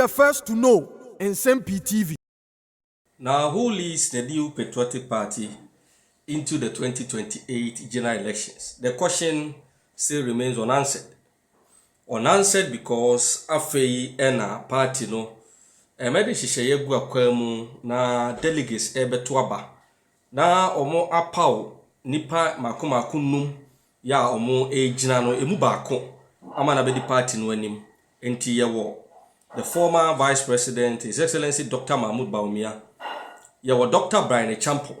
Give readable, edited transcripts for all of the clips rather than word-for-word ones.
the first to know Nsem-Pii TV. Now, who leads the new Patriotic Party into the 2028 general elections? The question still remains unanswered. Unanswered because afei ena party no emede hihye gu akwam na delegates ebeto aba na omo apaw nipa makomako num ya omo ejina no emu baako ama na bedi party no anim enti yewo the former vice president, His Excellency Dr. Bawumia, yewo Dr. Brian Champo,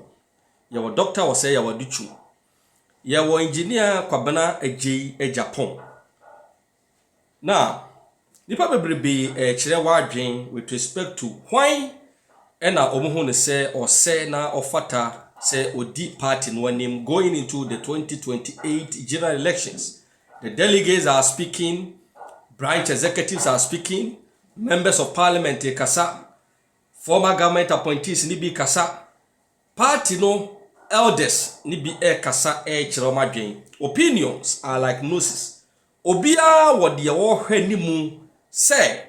yewo Dr. Osei Yawaduchu, yewo engineer Kwabena Ejei Japan. Now, nipa bebrebe kire wadwen with respect to why ena omo ne say or say na ofata say odi party no anim going into the 2028 general elections. The delegates are speaking, branch executives are speaking, members of parliament kasa, former government appointees ni bi kasa, party no elders ni bi kasa kire madwen. Opinions are like noses. Obia wodi ye wo hwe ni mu say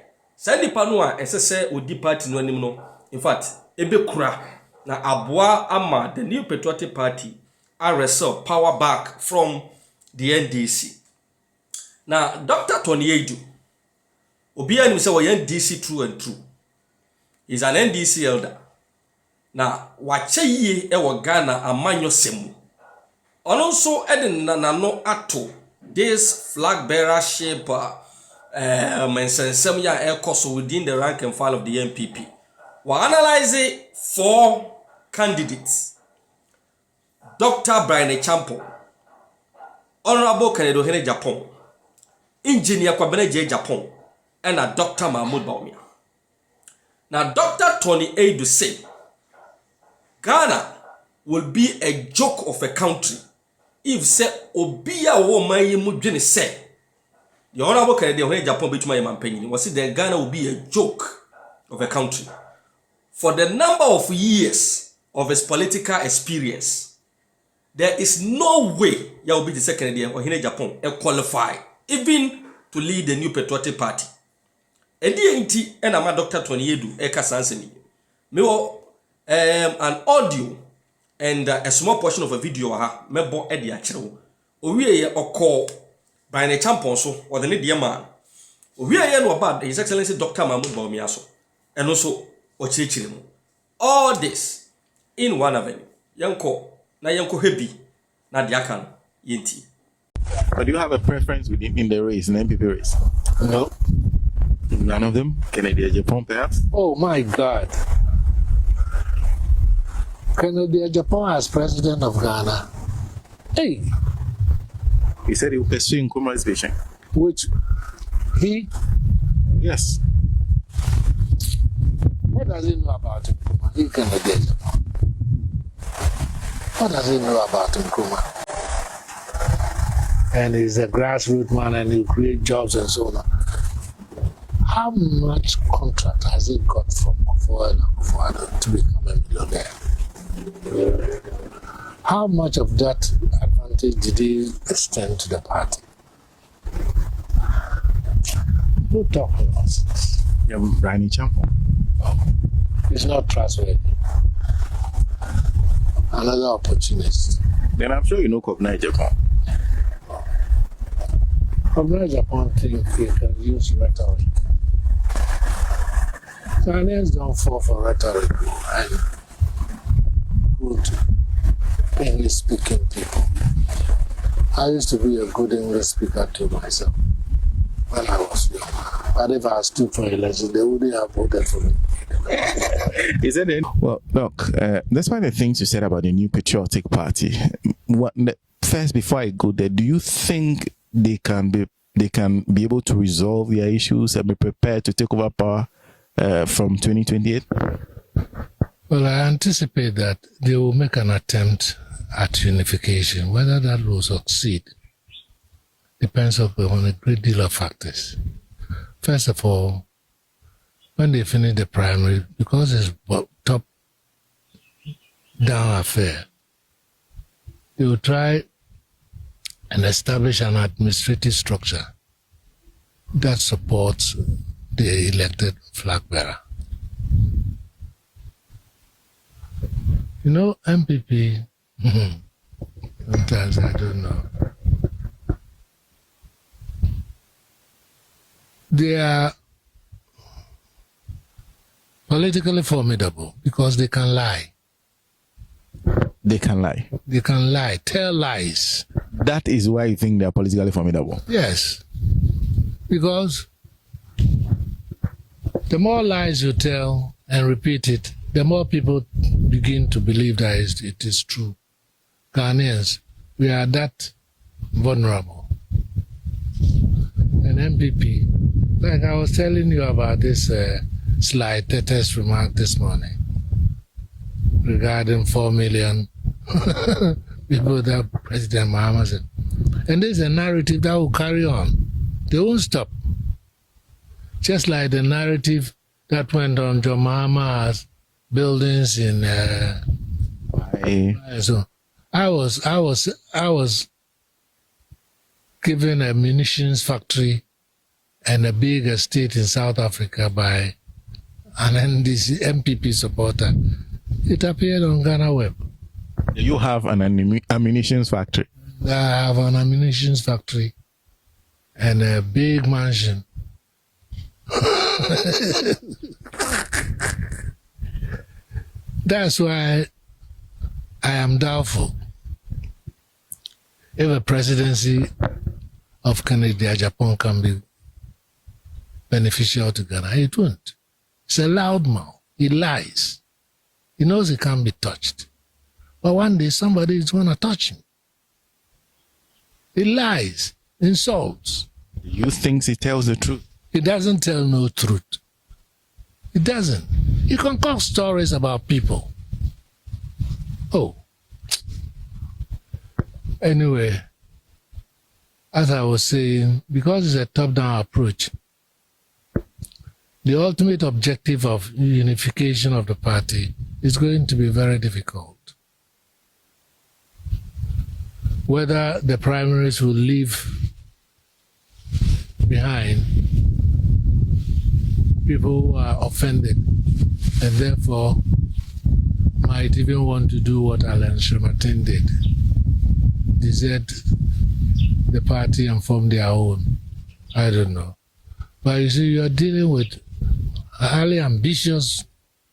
nipa no a esese odi party no anim no, in fact ebekura na aboa ama the new Patriotic Party are wrestle power back from the NDC. Now Dr. Tony Edu obia ni say wo NDC true and true. He's an NDC elder. Na wache yie wo Ghana amanyo semu. Ono nso eden na no ato this flag bearership Nsem ya ekoso within the rank and file of the NPP. We analyze 4 candidates. Dr. Brian Champo, Honorable Kennedy Hene Japan, Engineer Kwabena J Japan, and a Dr. Bawumia. Now Dr. Tony Edu say Ghana will be a joke of a country if say obia wo man yi mu dwene say the Honorable Kennedy Hene Japan betuma yɛ mampanyin was it that Ghana will be a joke of a country for the number of years of his political experience. There is no way ya will be the second Hene Japan qualify even to lead the new Patriotic Party. Edi enti ena ma Dr. Tony Edu kasa ansemi me wo an audio and a small portion of a video ha mebo e dia kire wo owie ye okọ Brian Champo so or the ne man owie ye no bad His Excellency Dr. Bawumia so eno so o kire mu all this in one avenue yanko na yanko hebi na dia kan yenti. But do you have a preference within in the race, in the NPP race? No. None of them? Kennedy Japan perhaps? Oh my God. Kennedy Japan as president of Ghana. Hey. He said he will pursue Nkrumah's vision. Which he? Yes. What does he know about Nkrumah? He Kennedy Japan. What does he know about Nkrumah? And he's a grassroots man and he'll create jobs and so on. How much contract has he got from Kufuor to become a millionaire? How much of that advantage did he extend to the party? Who talk nonsense? Yeah, Brian Champo. Oh, he's not trustworthy. Another opportunist. Then I'm sure you know Kobna Japan. Kobna Japan think he can use rhetoric. Ghanaians don't fall for rhetoric and good English-speaking people. I used to be a good English speaker to myself when I was young. But if I stood for election, they wouldn't have voted for me. Is it? Well, look, despite the things you said about the new Patriotic Party, first, before I go there, do you think they can be able to resolve their issues and be prepared to take over power from 2028? Well, I anticipate that they will make an attempt at unification. Whether that will succeed depends on a great deal of factors. First of all, when they finish the primary, because it's top-down affair, they will try and establish an administrative structure that supports the elected flag bearer. You know, MPP, sometimes I don't know. They are politically formidable because they can lie. They can lie. They can lie, tell lies. That is why you think they are politically formidable. Yes. Because the more lies you tell and repeat it, the more people begin to believe that it is true. Ghanaians, we are that vulnerable. And MPP, like I was telling you about this slight test remark this morning regarding 4 million people that President Mahama said. And there's a narrative that will carry on. They won't stop. Just like the narrative that went on John Mahama's buildings in so I was given a munitions factory and a big estate in South Africa by an NDC MPP supporter. It appeared on Ghana Web. You have an ammunition factory. I have an ammunition factory and a big mansion. That's why I am doubtful if a presidency of Kennedy Japan can be beneficial to Ghana. It won't. It's a loud mouth. He lies. He knows he can't be touched. But one day somebody is going to touch him. He lies, insults. You think he tells the truth? He doesn't tell no truth. He doesn't. He concocts stories about people. Oh. Anyway, as I was saying, because it's a top-down approach, the ultimate objective of unification of the party is going to be very difficult. Whether the primaries will leave behind people who are offended and therefore might even want to do what Alan Shermatin did, desert the party and form their own. I don't know. But you see, you're dealing with a highly ambitious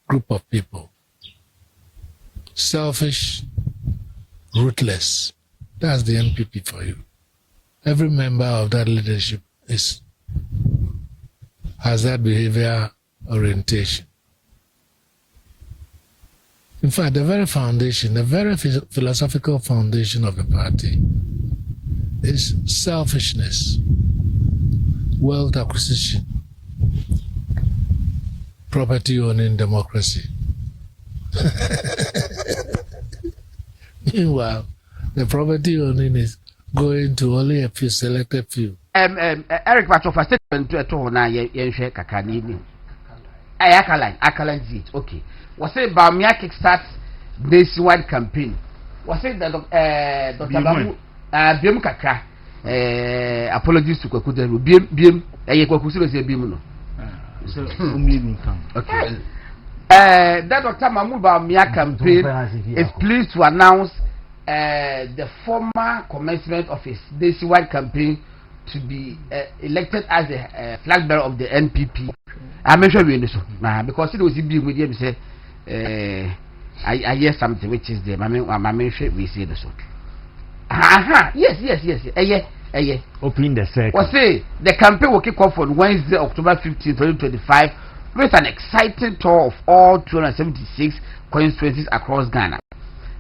group of people. Selfish, ruthless. That's the MPP for you. Every member of that leadership has that behavior orientation. In fact, the very foundation, the very philosophical foundation of the party is selfishness, wealth acquisition, property owning democracy. Meanwhile, the property owning is going to only a few selected few. Eric Pachofa statement to na yenhwe kakani ni. Akalan it. Okay. Was it Bawumia kickstart nationwide campaign? Was it that Dr. Bamu Biem kakra apologies to Kwaku Biem Kwaku say Biem no. So okay. That Dr. Mahmoud Bawumia campaign is pleased to announce the former commencement of his nationwide campaign to be elected as the flag bearer of the NPP. I'm sure we know because it was being with him say I hear something which is there. My sure we say the so. Yes. Opening the circle. Well, say the campaign will kick off on Wednesday, October 15, 2025, with an exciting tour of all 276 constituencies across Ghana.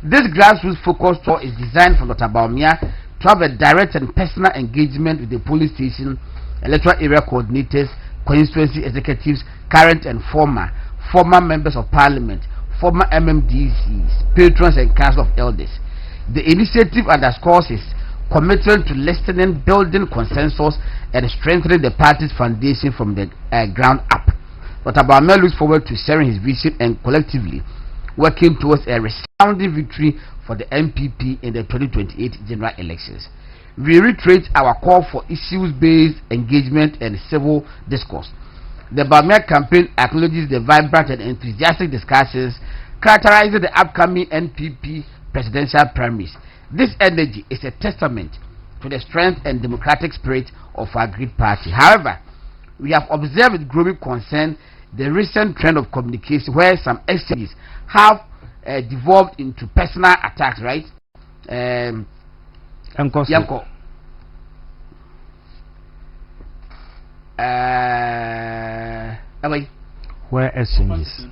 This grassroots focus tour is designed for Dr. Bawumia to have a direct and personal engagement with the police station, electoral area coordinators, constituency executives, current and former members of parliament, former MMDCs, patrons and council of elders. The initiative underscores his commitment to listening, building consensus, and strengthening the party's foundation from the ground up. Dr. Bawumia looks forward to sharing his vision and collectively working towards a resounding victory for the MPP in the 2028 general elections. We reiterate our call for issues-based engagement and civil discourse. The Bawumia campaign acknowledges the vibrant and enthusiastic discussions characterizing the upcoming NPP presidential primaries. This energy is a testament to the strength and democratic spirit of our great party. However, we have observed with growing concern the recent trend of communication where some exchanges have devolved into personal attacks, right? Yanko. Where exchanges?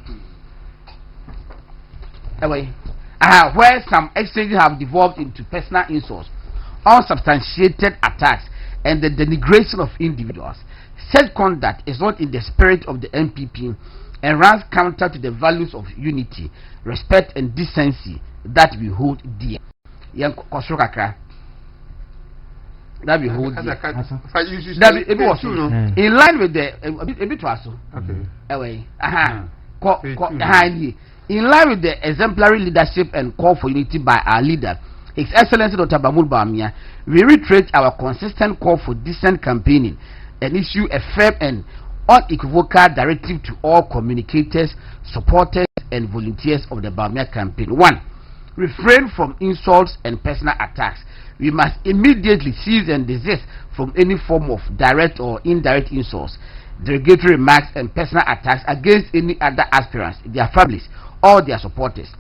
Where some exchanges have devolved into personal insults, unsubstantiated attacks, and the denigration of individuals. Such conduct is not in the spirit of the NPP and runs counter to the values of unity, respect, and decency that we hold dear. That we hold dear. In line with the in line with the exemplary leadership and call for unity by our leader, His Excellency Dr. Bawumia, we reiterate our consistent call for decent campaigning and issue a firm and unequivocal directive to all communicators, supporters, and volunteers of the Bawumia campaign. 1. Refrain from insults and personal attacks. We must immediately cease and desist from any form of direct or indirect insults, derogatory remarks, and personal attacks against any other aspirants, their families, or their supporters.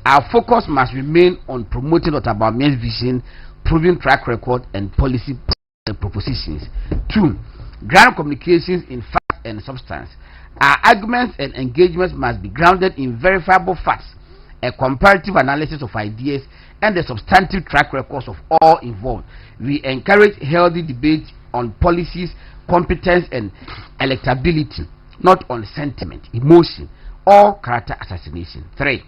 Our focus must remain on promoting Dr. Bawumia's vision, proven track record, and policy propositions. 2. Ground communications in fact and substance. Our arguments and engagements must be grounded in verifiable facts, a comparative analysis of ideas, and the substantive track records of all involved. We encourage healthy debate on policies, competence, and electability, not on sentiment, emotion, or character assassination. 3.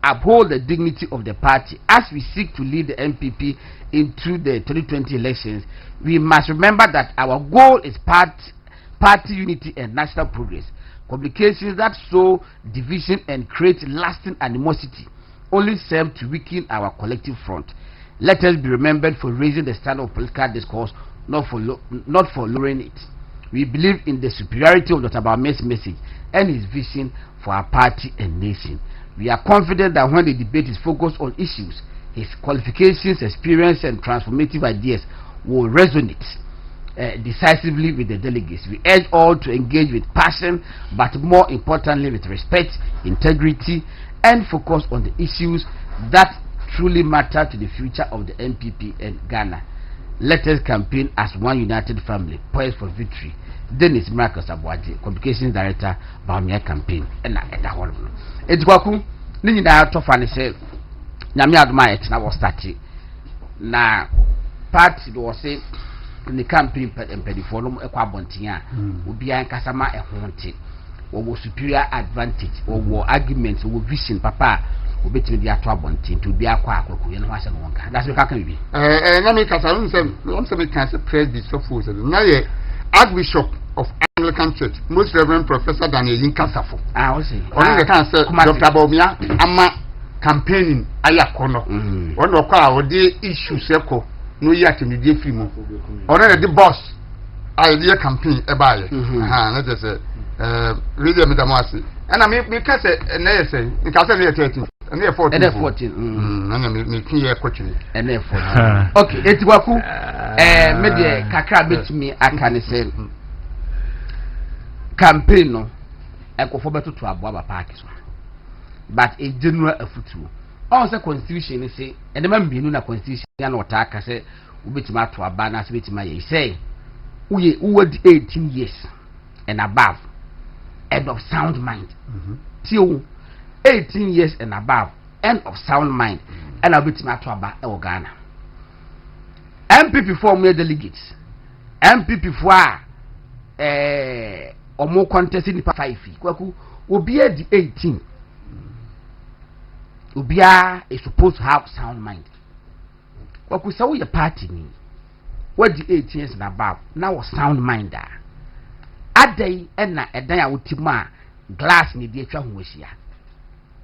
Uphold the dignity of the party. As we seek to lead the NPP into the 2020 elections, we must remember that our goal is party unity and national progress. Complications that sow division and create lasting animosity only serve to weaken our collective front. Let us be remembered for raising the standard of political discourse, not for lowering it. We believe in the superiority of Dr. Bawumia's message and his vision for our party and nation. We are confident that when the debate is focused on issues, his qualifications, experience, and transformative ideas will resonate decisively with the delegates. We urge all to engage with passion, but more importantly with respect, integrity, and focus on the issues that truly matter to the future of the NPP and Ghana. Let us campaign as one united family, poised for victory. Dennis Marcus Abuaji, Communications Director, Bawumia Campaign. And it's Waku, Nini da Tofani said, Nami admire na was starting. Na party was say in the campaign and pediforum equabontia, would be an Kasama a haunted, or superior advantage, or arguments, or vision, papa. Will be to the attrabontin to be a quack, and was a wonka. That's what can be. Let me cast a cancer press this of fools. Now, Archbishop of Anglican Church, Most Reverend Professor Daniel Yinkasafo. I was saying, only the cancer, Dr. Bawumia, Ama campaigning Ayakono. One of our day issue circle, no yet in the day film. Already the boss idea campaign a buyer. Let us say, really, Madam Marcy. And I make me cast a say, in Castle 13. And they're 14. And 14. And I'm here coaching. And they're 14. Okay, it's Waku. Maybe Kakra bit me, I can say campaign. No, I go for better to Ababa Parkis. But a general a football. Also, constitution is say, and the man being a constitution or attack, I say, we bit my to a banner, bit my say, we would 18 years and above, end of sound mind. Till 18 years and above, end of sound mind, and I'll be to my Ghana. MPP for more delegates, MPP for or more contesting the 5 feet. Will be at the 18. Ubia is supposed to have sound mind. What we saw your party me? What the 18 years and above now sound mind there. A day and a day I would tip my glass in the attraction with ya.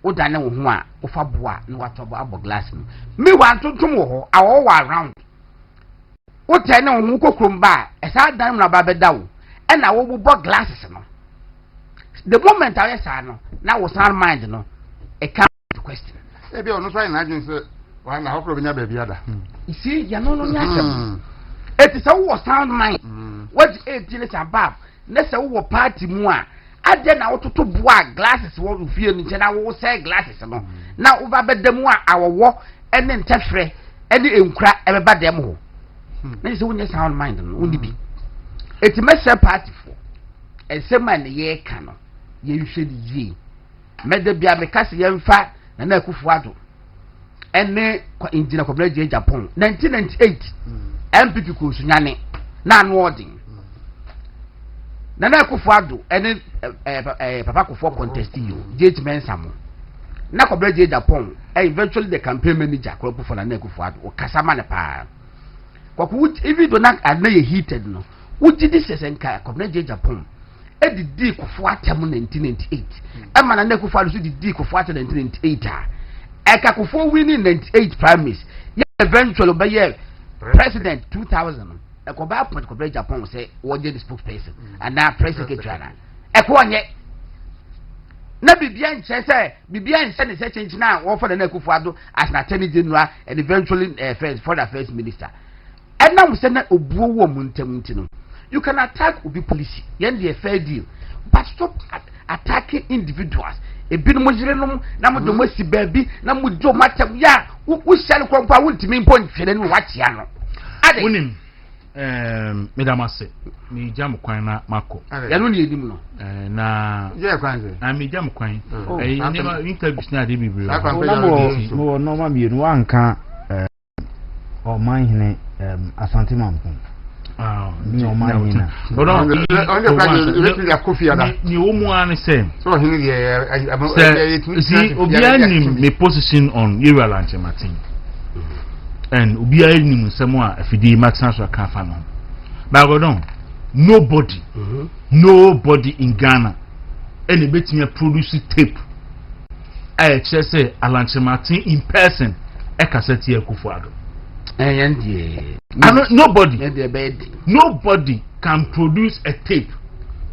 What I know who are of a bois, no what about glass. Me want to tomorrow, I all around. What I know who could come by as I done about the down, and I will buy glasses. The moment I say no, now was our mind no, a come to question. Maybe I'm not trying to imagine why now probably never be other. You see, you know, it is a sound mind. What 18 is above? Let's say we party more. I then out to bois glasses. What we feel in I will say glasses. Now over bed them one our walk and then touch free and the crack everybody them. This is when you sound mind only be. It's a mess party for. And some man the year canoe. You should ye. Met the Bia Mecassi young fat and a kufuado. And me in Dinacoblage Japan 1998 MPP Kusunyane non warding. Nana kufuado and then Papa Kufu contesting you, Jade Mensamo. Nacoblage Japan, eventually the campaign manager crop for the Nekufuado or Casamana Pa. If you do not admit heated no, what did this and Coblage Japan? Edi di kufuata 1998. Emma na nekufuata so di kufuata 1998. Eka kufu winning 98 primaries. Eventually by president 2000. Eko ba appoint ko Japan say what the spokesperson and now press secretary na. Eko onye na bibia nche say bibia nche ne say change na wo for the nekufuado as na attorney general and eventually first minister. And now we say na obuo wo muntem ntino. You can attack Ubi policy, yen the fair deal, but stop attacking individuals. A bit mojrenum, Namudomesi baby, Namujo Matam, ya, who shall compound to me point and watch Yano. Unim, Medamase, me jam quina Marco. Yanuni, na, I me jam quine. I never interviewed Nadi. No, no, me one can or mine Asantimam. No man, but on the coffee. You want to say, so see, Obianim may position on Iralanche Martin and Obianim somewhere if he did Maxans or Kafano. But nobody in Ghana any bit me produce tape. I just say Alanche Martin in person, a cassette here Kufuado. Nobody can produce a tape,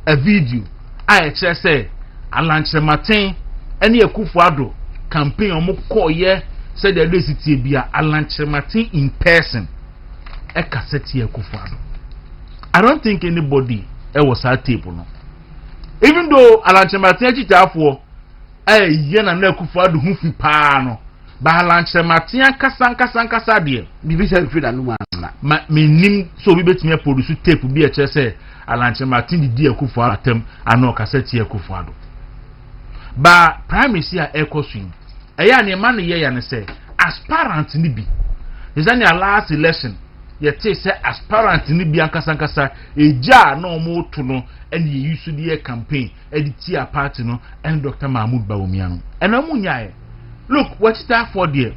a video. I just say, Alanche Martin, any Kufuado campaign or more year said the city be Alanche Martin in person. A cassette here Kufuado. I don't think anybody was a tape. No. Even though Alanche Martin for a yen and Kufuado who fi pano. Balanche Martin kasa dear. Bibi say free and no me nim so we bet me produce tape be a say Alanche Martin di dear Kufu atem ano cassette here Kufuado. Ba primacy a swing. Eya ne man ye ya ne say aspirant ni bi. Is any last election ye say aspirant ni bi ankasa eja na omo to no and ye use the campaign edit party no and Dr. Mahmoud Bawumia no. And omunya look, what is that for dear?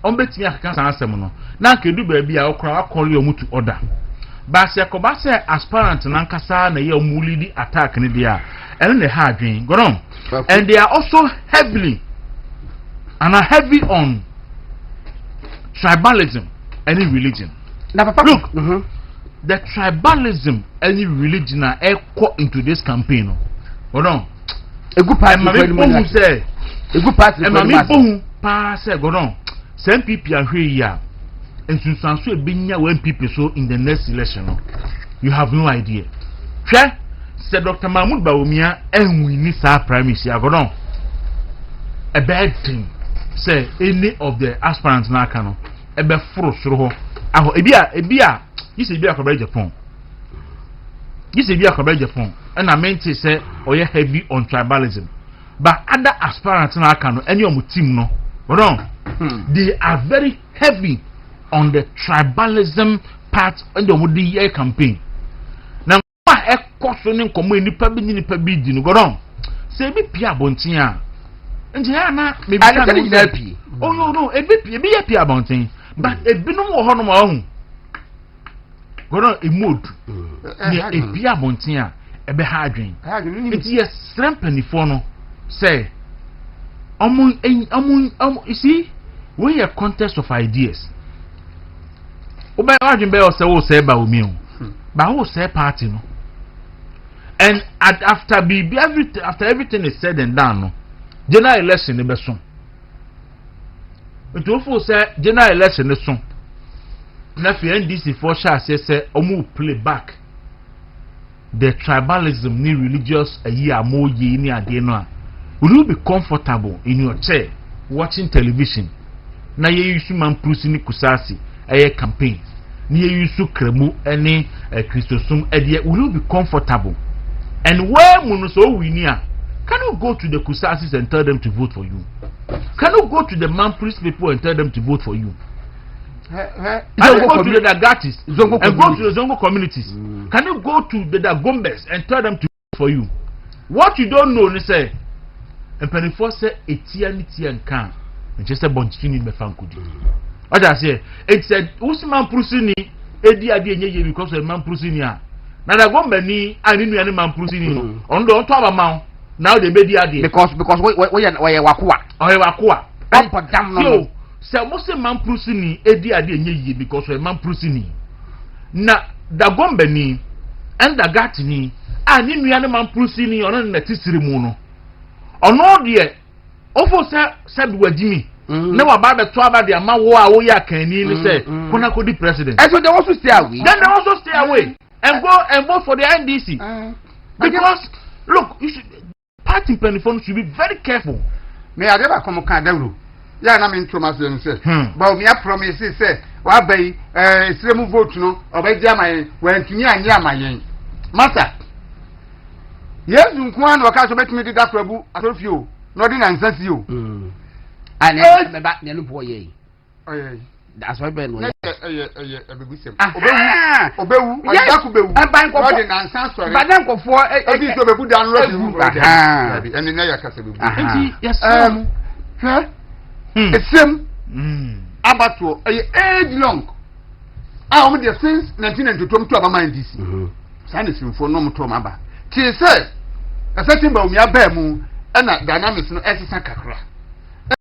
On bet me I can't answer no. Now can do baby I call you to order. But se kobase aspirant nankasa na ye omuli attack ni dia. And they hard dream. Go on. And they are also heavy on tribalism and religion. Look, the tribalism and religion are echo into this campaign. Go on. A good part say a good party and my people pass a go on. Nsem-Pii are here and Susanso Binya when people so in the next election. You have no idea. Sure, said Dr. Mahmoud Bawumia, and we need our primacy. I go on. A bad thing. Say any of the aspirants na kano. A be fro suro. Aho ebia. You say ebia coverage Japan. You say ebia coverage Japan. And I meant to say oye heavy on tribalism. But other aspirants na kano any of team no. Wrong. They are very heavy on the tribalism part in the year campaign. Now, I caution in common nipa bi di no go wrong. Say be pia bontin a. Nje na maybe Nsem-Pii. Oh no, e be pia bontin. But e bi no wo ho no ma hu. Go wrong e mood. E pia bontin a e be ha adwen. It is strengthen no say you see, we a contest of ideas. Oba arjun be o say Bawumia, but who say party no. And after everything is said and done, no, general election is beso. It will say general election is so. Now for NDC for sure say omu play back the tribalism ni religious a year more ye ni adeno. Will you be comfortable in your chair watching television? Na ye yusu mamprusi ni kusasi a campaign. Ni ye yusu kremu any Christosum edie. Will you be comfortable? And where munuso winia? Can you go to the kusasis and tell them to vote for you? Can you go to the mamprusi people and tell them to vote for you? Can you go to the Dagatis and go to the Zongo communities? Can you go to the Dagombes and tell them to vote for you? What you don't know, they say, and Pennyforce said, Etianity and can, and just a bunch of Mefankudi. What I say, it said, Usman Prusini, Eddie Adi, because of Man Prusinia. Now, the Gombeni, I didn't any man Prusini on the top amount. Now they made the idea because we are Wakua or Wakua. So, say most man Prusini, Eddie Adi, because of Man Prusini. Now, the Gombeni and the Gatini, I didn't any man Prusini on the Tissimono. On all the offer said with Jimmy. No about the trouble the amount who ya can say, Konakodi president. And so they also stay away. Then they also stay away and vote for the NDC. Because look, you should party Pennyphone should be very careful. May I never come Kadaru? Yeah, I'm in Thomas and say, Bawumia promises say, well, by extreme vote no, or by Jamai, when Kinya and Yama. Master. Yes, you can or catch me to that trouble. I told you, not in answer you. And then back the boy. That's why Ben was Obey, and bank of the answer, but then go for a bit of a good download. And the Naya Castle. Yes, it's him. Abato, age long. I only since 1992 to mind this. Sanity for no Tomaba. She said, a certain Bawumia Bemu and dynamics no Essan Kakra.